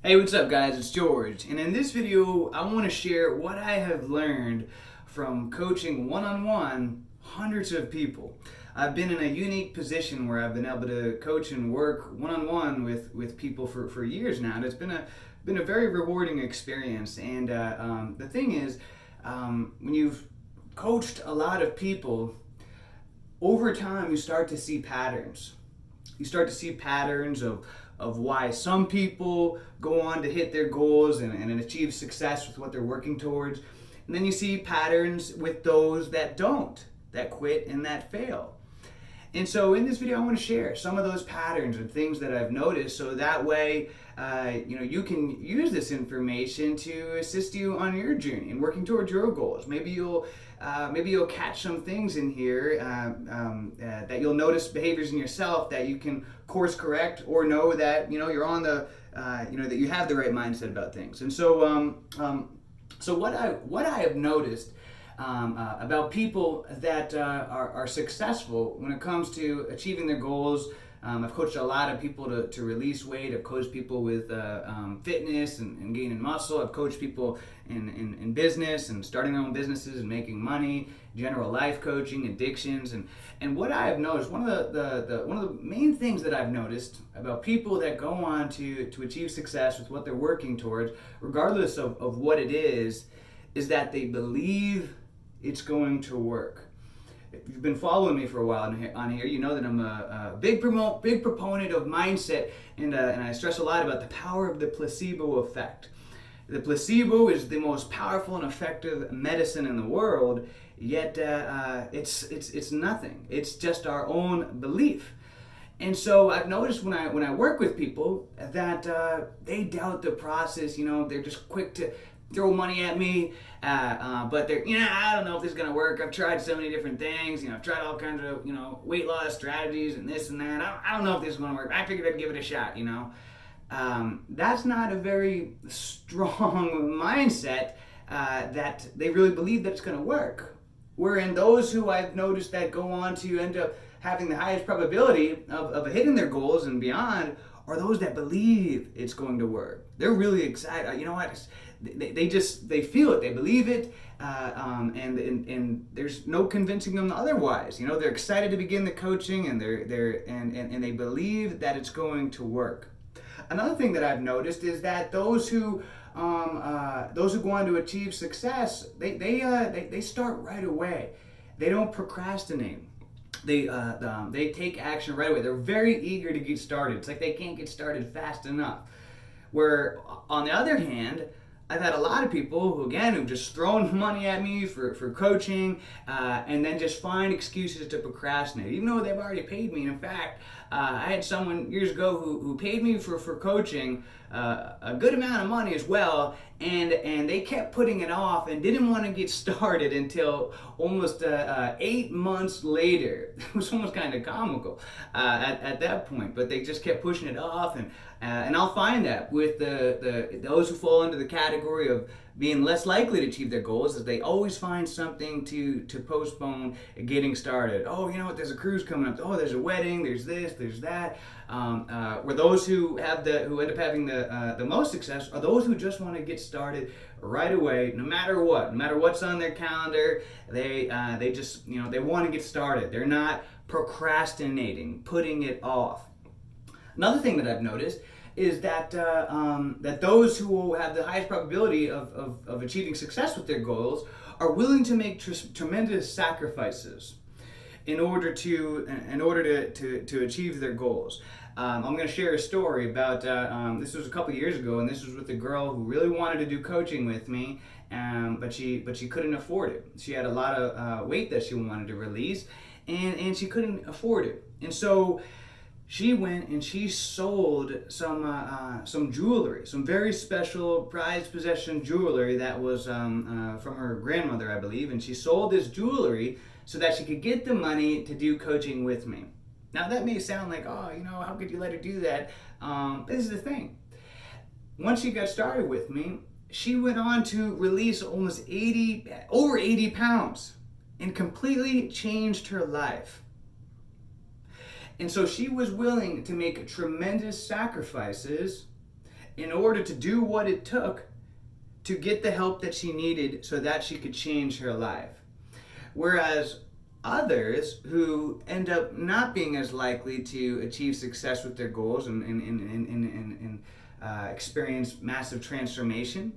Hey, what's up guys? It's George, and in this video I want to share what I have learned from coaching one-on-one hundreds of people. I've been in a unique position where I've been able to coach and work one-on-one with people for years now, and it's been a very rewarding experience. And the thing is, when you've coached a lot of people, over time you start to see patterns. You start to see patterns of why some people go on to hit their goals and achieve success with what they're working towards. And then you see patterns with those that don't, that quit and that fail. And so in this video, I want to share some of those patterns and things that I've noticed, so that way, you can use this information to assist you on your journey and working towards your goals. Maybe you'll catch some things in here that you'll notice behaviors in yourself that you can course correct, or know that you're on the that you have the right mindset about things. And so what I have noticed about people that are successful when it comes to achieving their goals. I've coached a lot of people to release weight. I've coached people with fitness and gaining muscle. I've coached people in business and starting their own businesses and making money, general life coaching, addictions. And what I have noticed, one of the main things that I've noticed about people that go on to achieve success with what they're working towards, regardless of what it is that they believe it's going to work. If you've been following me for a while on here, you know that I'm a big proponent of mindset, and I stress a lot about the power of the placebo effect. The placebo is the most powerful and effective medicine in the world, yet it's nothing. It's just our own belief. And so I've noticed when I work with people that they doubt the process. They're just quick to throw money at me, but they're, I don't know if this is gonna work. I've tried so many different things. I've tried all kinds of, weight loss strategies and this and that. I don't know if this is gonna work. I figured I'd give it a shot. That's not a very strong mindset that they really believe that it's gonna work. Wherein those who I've noticed that go on to end up having the highest probability of hitting their goals and beyond are those that believe it's going to work. They're really excited. You know what? They feel it. They believe it, and there's no convincing them otherwise. They're excited to begin the coaching, and they believe that it's going to work. Another thing that I've noticed is that those who go on to achieve success, they start right away. They don't procrastinate. They take action right away. They're very eager to get started. It's like they can't get started fast enough. Where on the other hand, I've had a lot of people who've just thrown money at me for coaching, and then just find excuses to procrastinate, even though they've already paid me. And in fact, I had someone years ago who paid me for coaching a good amount of money as well, and they kept putting it off and didn't want to get started until almost 8 months later. It was almost kind of comical at that point, but they just kept pushing it off, and I'll find that with those who fall into the category of being less likely to achieve their goals, is they always find something to postpone getting started. Oh, you know what? There's a cruise coming up. Oh, there's a wedding. There's this. There's that. Where those who end up having the most success are those who just want to get started right away, no matter what's on their calendar. They just they want to get started. They're not procrastinating, putting it off. Another thing that I've noticed is that those who have the highest probability of achieving success with their goals are willing to make tremendous sacrifices in order to achieve their goals. I'm going to share a story about this was a couple years ago, and this was with a girl who really wanted to do coaching with me, but she couldn't afford it. She had a lot of weight that she wanted to release, and she couldn't afford it. And so she went and she sold some jewelry, some very special prized possession jewelry that was from her grandmother, I believe. And she sold this jewelry so that she could get the money to do coaching with me. Now that may sound like, how could you let her do that? But this is the thing. Once she got started with me, she went on to release over 80 pounds, and completely changed her life. And so she was willing to make tremendous sacrifices in order to do what it took to get the help that she needed so that she could change her life. Whereas others who end up not being as likely to achieve success with their goals and experience massive transformation,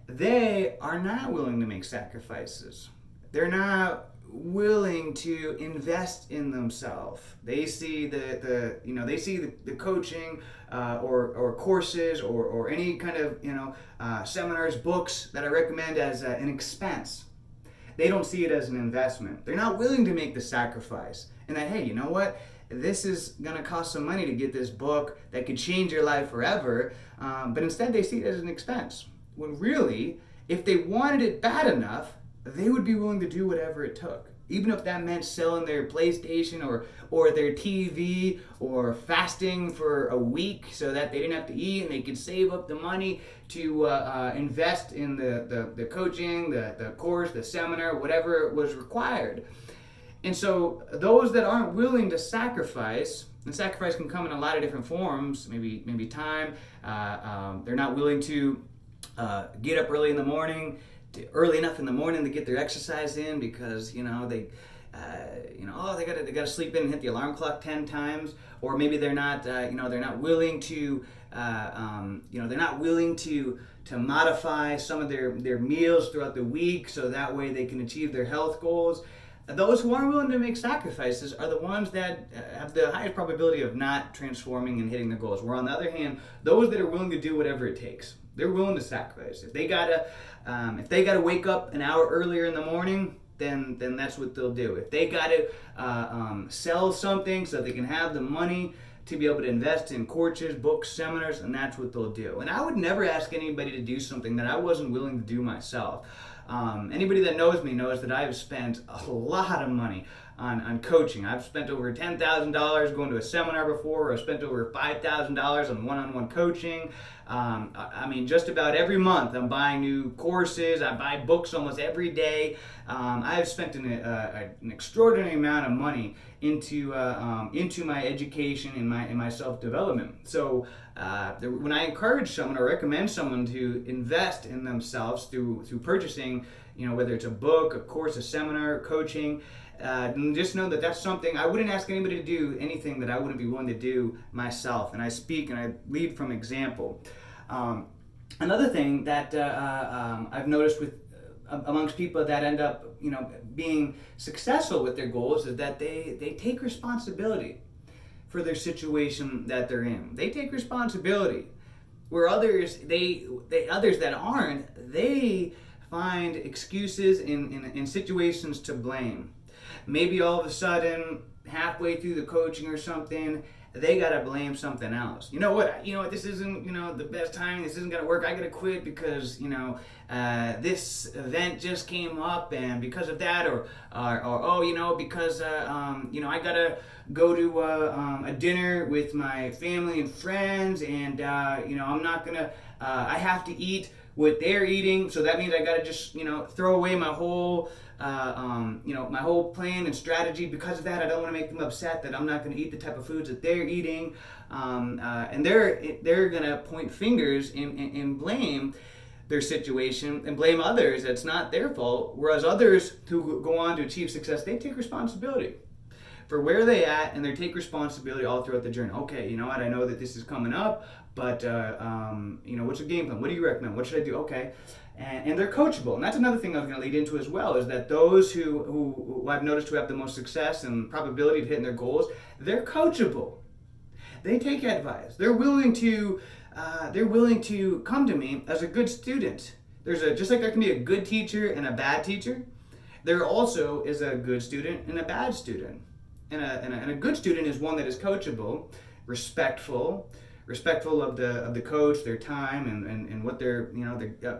they are not willing to make sacrifices. They're not willing to invest in themselves. They see the coaching or courses or any kind of seminars, books that I recommend as an expense. They don't see it as an investment. They're not willing to make the sacrifice. And that, hey, you know what? This is going to cost some money to get this book that could change your life forever. But instead they see it as an expense. When really, if they wanted it bad enough, they would be willing to do whatever it took. Even if that meant selling their PlayStation or their TV or fasting for a week so that they didn't have to eat and they could save up the money to invest in the coaching, the course, the seminar, whatever was required. And so those that aren't willing to sacrifice, and sacrifice can come in a lot of different forms, maybe time, they're not willing to get up early enough in the morning to get their exercise in because they gotta sleep in and hit the alarm clock 10 times, or maybe they're not willing to modify some of their meals throughout the week so that way they can achieve their health goals. Those who aren't willing to make sacrifices are the ones that have the highest probability of not transforming and hitting their goals. Where on the other hand, those that are willing to do whatever it takes, they're willing to sacrifice. If they gotta wake up an hour earlier in the morning, then that's what they'll do. If they gotta sell something so they can have the money to be able to invest in courses, books, seminars, and that's what they'll do. And I would never ask anybody to do something that I wasn't willing to do myself. Anybody that knows me knows that I have spent a lot of money on coaching. I've spent over $10,000 going to a seminar before, or I've spent over $5,000 on one-on-one coaching. Just about every month I'm buying new courses. I buy books almost every day. I have spent an extraordinary amount of money into my education and my self-development. So when I encourage someone or recommend someone to invest in themselves through purchasing, whether it's a book, a course, a seminar, coaching, just know that that's something I wouldn't ask anybody to do anything that I wouldn't be willing to do myself. And I speak and I lead from example. Another thing that I've noticed with amongst people that end up being successful with their goals is that they take responsibility for their situation that they're in. They take responsibility. Where others others that aren't, they find excuses in situations to blame. Maybe all of a sudden, halfway through the coaching or something, they gotta blame something else. You know what? This isn't the best timing. This isn't gonna work. I gotta quit because this event just came up, and because of that, or because I gotta go to a dinner with my family and friends, and I'm not gonna. I have to eat what they're eating, so that means I gotta just throw away my whole my whole plan and strategy. Because of that, I don't want to make them upset that I'm not going to eat the type of foods that they're eating, and they're going to point fingers and blame their situation and blame others. It's not their fault. Whereas others who go on to achieve success, they take responsibility for where they at, and they take responsibility all throughout the journey. Okay, you know what? I know that this is coming up, but what's the game plan? What do you recommend? What should I do? Okay. And they're coachable. And that's another thing I was going to lead into as well, is that those who I've noticed who have the most success and probability of hitting their goals, they're coachable. They take advice. They're willing to come to me as a good student. Just like there can be a good teacher and a bad teacher, there also is a good student and a bad student. And a good student is one that is coachable, respectful of the coach, their time, and what they're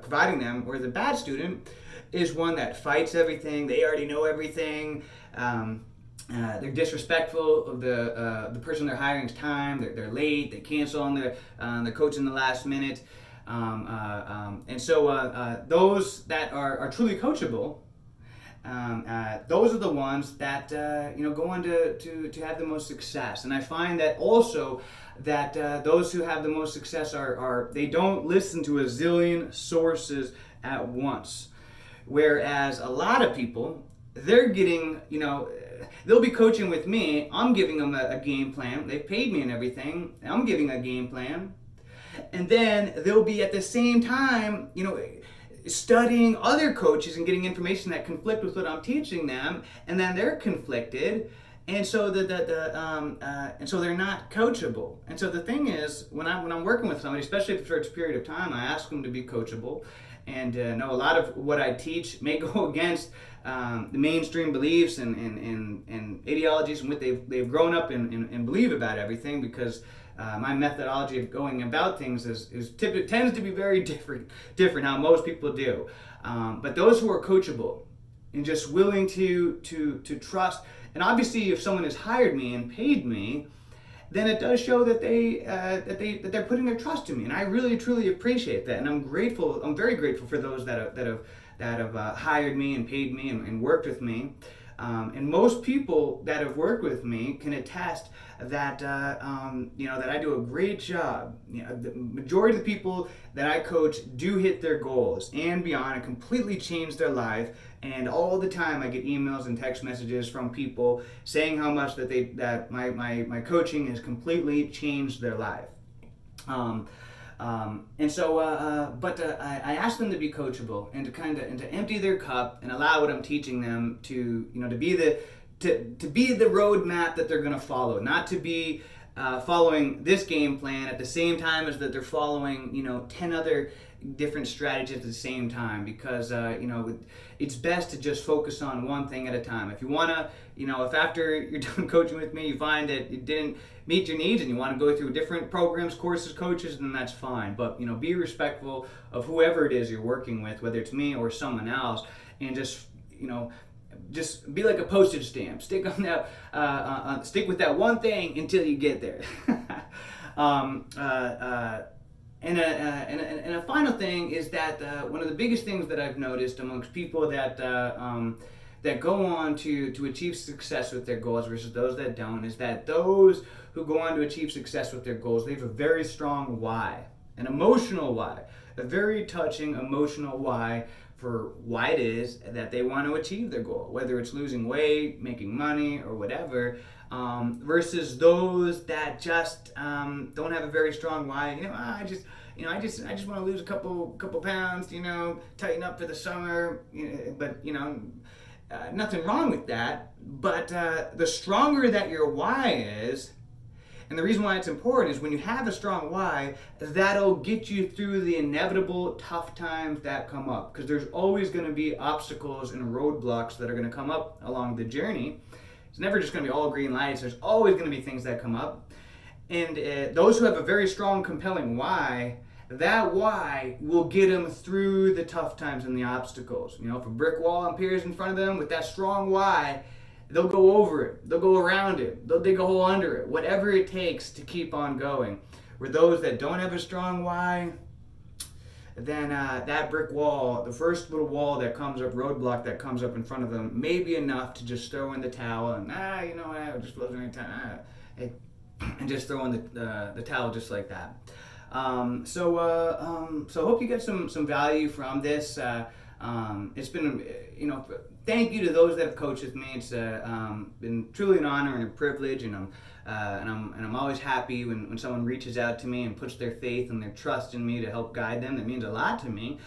providing them. Whereas a bad student is one that fights everything. They already know everything. They're disrespectful of the person they're hiring's time. They're late. They cancel on the coach in the last minute. And so those that are truly coachable, those are the ones that go on to have the most success. And I find that also that those who have the most success are they don't listen to a zillion sources at once. Whereas a lot of people, they're getting, they'll be coaching with me. I'm giving them a game plan. They've paid me and everything. I'm giving a game plan. And then they'll be at the same time, studying other coaches and getting information that conflict with what I'm teaching them, and then they're conflicted, and so and so they're not coachable. And so the thing is, when I'm working with somebody, especially for a period of time, I ask them to be coachable, and know a lot of what I teach may go against the mainstream beliefs and ideologies and what they've grown up and believe about everything, because my methodology of going about things tends to be very different how most people do. But those who are coachable and just willing to trust, and obviously if someone has hired me and paid me, then it does show that they're putting their trust in me, and I really truly appreciate that, and I'm grateful. I'm very grateful for those that have hired me and paid me and worked with me. And most people that have worked with me can attest that that I do a great job. The majority of the people that I coach do hit their goals and beyond, and completely change their life. And all the time, I get emails and text messages from people saying how much that my coaching has completely changed their life. And so, I ask them to be coachable and to empty their cup and allow what I'm teaching them to be the roadmap that they're going to follow, not to be following this game plan at the same time as that they're following 10 other different strategies at the same time, because it's best to just focus on one thing at a time. If you want to, if after you're done coaching with me you find that it didn't meet your needs and you want to go through different programs, courses, coaches, then that's fine. But be respectful of whoever it is you're working with, whether it's me or someone else, and just be like a postage stamp. Stick on that. Stick with that one thing until you get there. And a final thing is that one of the biggest things that I've noticed amongst people that go on to achieve success with their goals versus those that don't is that those who go on to achieve success with their goals, they have a very strong why, an emotional why, a very touching emotional why for why it is that they want to achieve their goal, whether it's losing weight, making money, or whatever, versus those that just don't have a very strong why. I just want to lose a couple pounds, tighten up for the summer, but nothing wrong with that. But the stronger that your why is, and the reason why it's important is when you have a strong why, that'll get you through the inevitable tough times that come up. Because there's always going to be obstacles and roadblocks that are going to come up along the journey. It's never just going to be all green lights. There's always going to be things that come up. And those who have a very strong, compelling why, that why will get them through the tough times and the obstacles. If a brick wall appears in front of them with that strong why, they'll go over it, they'll go around it, they'll dig a hole under it, whatever it takes to keep on going. Where those that don't have a strong why, then that brick wall, the first little wall that comes up, roadblock that comes up in front of them, may be enough to just throw in the towel and, I just wasn't any time, and just throw in the towel just like that. So I hope you get some value from this. It's been, thank you to those that have coached with me. It's been truly an honor and a privilege, and I'm always happy when someone reaches out to me and puts their faith and their trust in me to help guide them. That means a lot to me.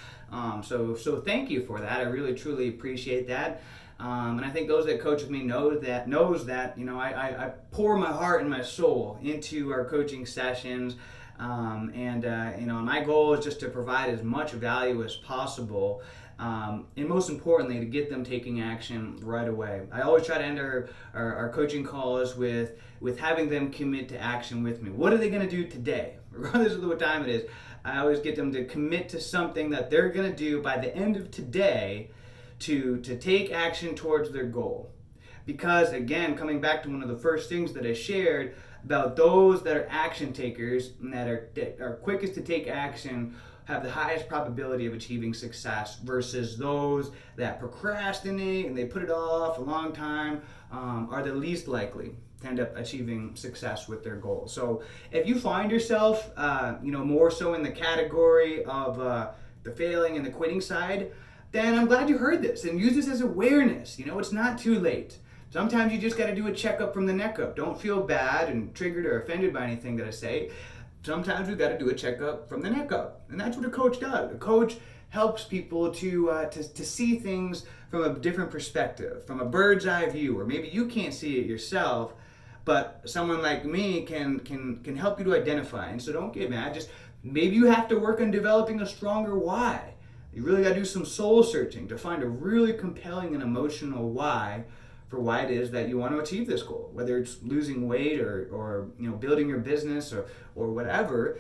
So thank you for that. I really truly appreciate that. And I think those that coach with me knows that I pour my heart and my soul into our coaching sessions. My goal is just to provide as much value as possible, and most importantly, to get them taking action right away. I always try to end our coaching calls with having them commit to action with me. What are they going to do today? Regardless of what time it is, I always get them to commit to something that they're going to do by the end of today to take action towards their goal. Because again, coming back to one of the first things that I shared, about those that are action takers and that are quickest to take action have the highest probability of achieving success versus those that procrastinate and they put it off a long time are the least likely to end up achieving success with their goals. So if you find yourself, more so in the category of the failing and the quitting side, then I'm glad you heard this and use this as awareness. It's not too late. Sometimes you just got to do a checkup from the neck up. Don't feel bad and triggered or offended by anything that I say. Sometimes we've got to do a checkup from the neck up. And that's what a coach does. A coach helps people to see things from a different perspective, from a bird's eye view, or maybe you can't see it yourself, but someone like me can help you to identify. And so don't get mad. Just maybe you have to work on developing a stronger why. You really got to do some soul searching to find a really compelling and emotional why for why it is that you want to achieve this goal, whether it's losing weight or building your business or whatever.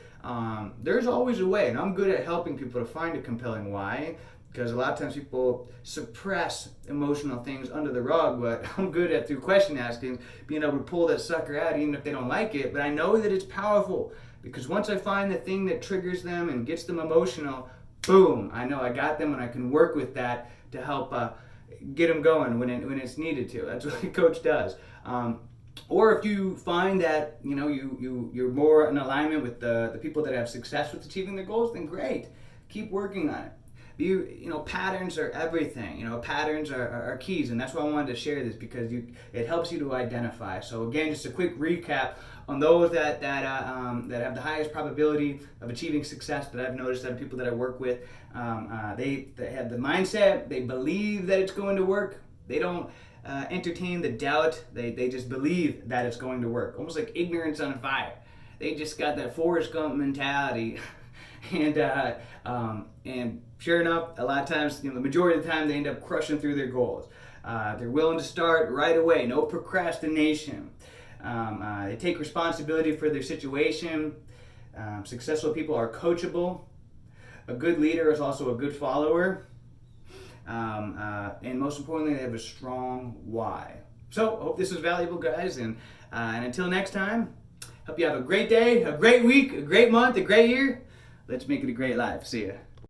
There's always a way, and I'm good at helping people to find a compelling why, because a lot of times people suppress emotional things under the rug, but I'm good at, through question asking, being able to pull that sucker out even if they don't like it. But I know that it's powerful, because once I find the thing that triggers them and gets them emotional, boom, I know I got them, and I can work with that to help get them going when it's needed to. That's what a coach does. Or if you find that you're more in alignment with the people that have success with achieving their goals, then great, keep working on it. Patterns are everything. Patterns are keys, and that's why I wanted to share this, because it helps you to identify. So again, just a quick recap on those that have the highest probability of achieving success that I've noticed out of people that I work with. They have the mindset. They believe that it's going to work. They don't entertain the doubt. They just believe that it's going to work. Almost like ignorance on fire. They just got that Forrest Gump mentality. And sure enough, a lot of times, the majority of the time, they end up crushing through their goals. They're willing to start right away. No procrastination. They take responsibility for their situation. Successful people are coachable. A good leader is also a good follower. And most importantly, they have a strong why. So I hope this was valuable, guys. And until next time, hope you have a great day, a great week, a great month, a great year. Let's make it a great life. See ya.